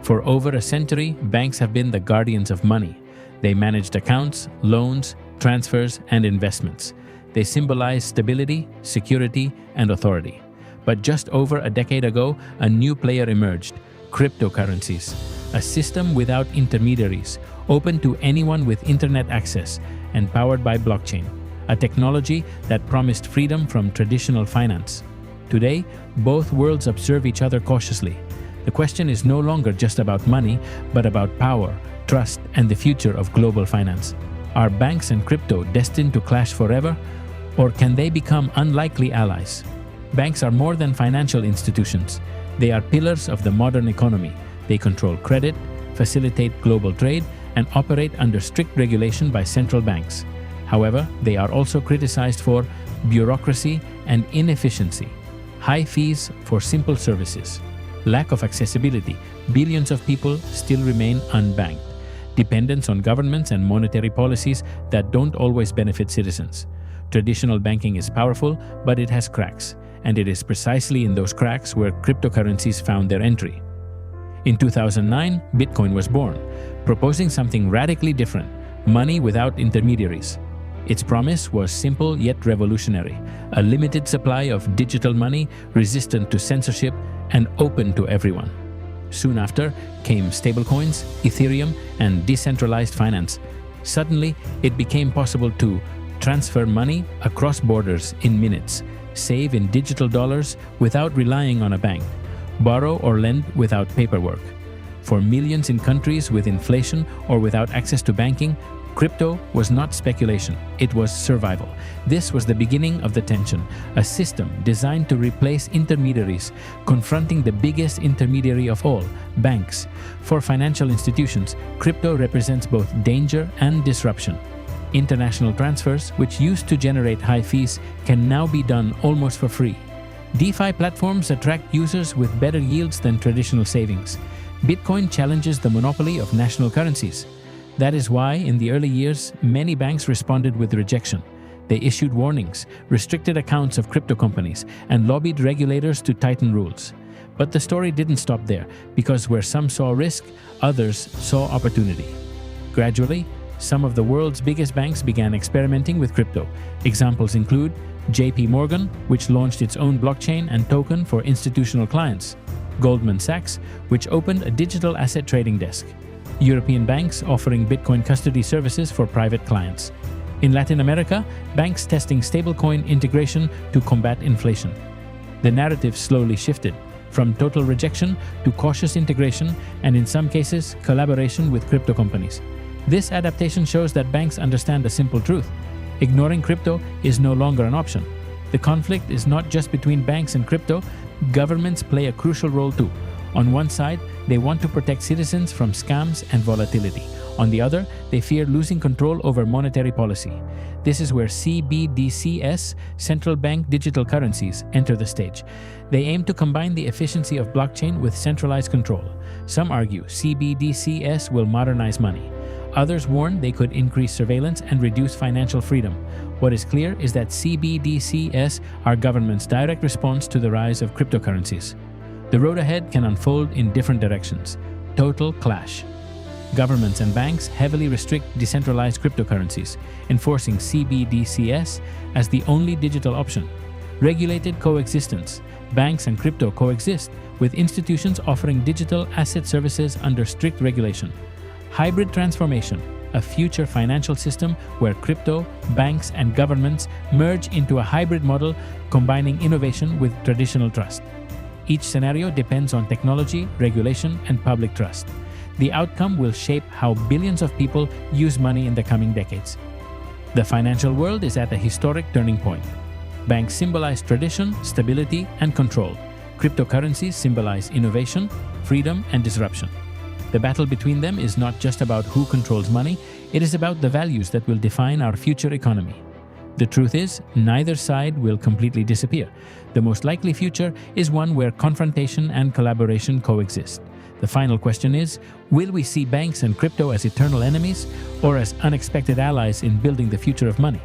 For over a century, banks have been the guardians of money. They managed accounts, loans, transfers, and investments. They symbolize stability, security, and authority. But just over a decade ago, a new player emerged: cryptocurrencies, a system without intermediaries, open to anyone with internet access, and powered by blockchain, a technology that promised freedom from traditional finance. Today, both worlds observe each other cautiously. The question is no longer just about money, but about power, trust, and the future of global finance. Are banks and crypto destined to clash forever, or can they become unlikely allies? Banks are more than financial institutions. They are pillars of the modern economy. They control credit, facilitate global trade, and operate under strict regulation by central banks. However, they are also criticized for bureaucracy and inefficiency, high fees for simple services, lack of accessibility. Billions of people still remain unbanked, dependence on governments and monetary policies that don't always benefit citizens. Traditional banking is powerful, but it has cracks, and it is precisely in those cracks where cryptocurrencies found their entry. In 2009, Bitcoin was born, proposing something radically different: money without intermediaries. Its promise was simple yet revolutionary: a limited supply of digital money, resistant to censorship and open to everyone. Soon after came stablecoins, Ethereum, and decentralized finance. Suddenly, it became possible to transfer money across borders in minutes, save in digital dollars without relying on a bank, borrow or lend without paperwork. For millions in countries with inflation or without access to banking, crypto was not speculation, it was survival. This was the beginning of the tension, a system designed to replace intermediaries, confronting the biggest intermediary of all, banks. For financial institutions, crypto represents both danger and disruption. International transfers, which used to generate high fees, can now be done almost for free. DeFi platforms attract users with better yields than traditional savings. Bitcoin challenges the monopoly of national currencies. That is why, in the early years, many banks responded with rejection. They issued warnings, restricted accounts of crypto companies, and lobbied regulators to tighten rules. But the story didn't stop there, because where some saw risk, others saw opportunity. Gradually, some of the world's biggest banks began experimenting with crypto. Examples include JP Morgan, which launched its own blockchain and token for institutional clients; Goldman Sachs, which opened a digital asset trading desk; European banks offering Bitcoin custody services for private clients. In Latin America, banks testing stablecoin integration to combat inflation. The narrative slowly shifted, from total rejection to cautious integration, and in some cases, collaboration with crypto companies. This adaptation shows that banks understand a simple truth: ignoring crypto is no longer an option. The conflict is not just between banks and crypto, governments play a crucial role too. On one side, they want to protect citizens from scams and volatility. On the other, they fear losing control over monetary policy. This is where CBDCs, central bank digital currencies, enter the stage. They aim to combine the efficiency of blockchain with centralized control. Some argue CBDCs will modernize money. Others warn they could increase surveillance and reduce financial freedom. What is clear is that CBDCs are governments' direct response to the rise of cryptocurrencies. The road ahead can unfold in different directions. Total clash. Governments and banks heavily restrict decentralized cryptocurrencies, enforcing CBDCs as the only digital option. Regulated coexistence. Banks and crypto coexist, with institutions offering digital asset services under strict regulation. Hybrid transformation. A future financial system where crypto, banks, and governments merge into a hybrid model combining innovation with traditional trust. Each scenario depends on technology, regulation, and public trust. The outcome will shape how billions of people use money in the coming decades. The financial world is at a historic turning point. Banks symbolize tradition, stability, and control. Cryptocurrencies symbolize innovation, freedom, and disruption. The battle between them is not just about who controls money, it is about the values that will define our future economy. The truth is, neither side will completely disappear. The most likely future is one where confrontation and collaboration coexist. The final question is, will we see banks and crypto as eternal enemies or as unexpected allies in building the future of money?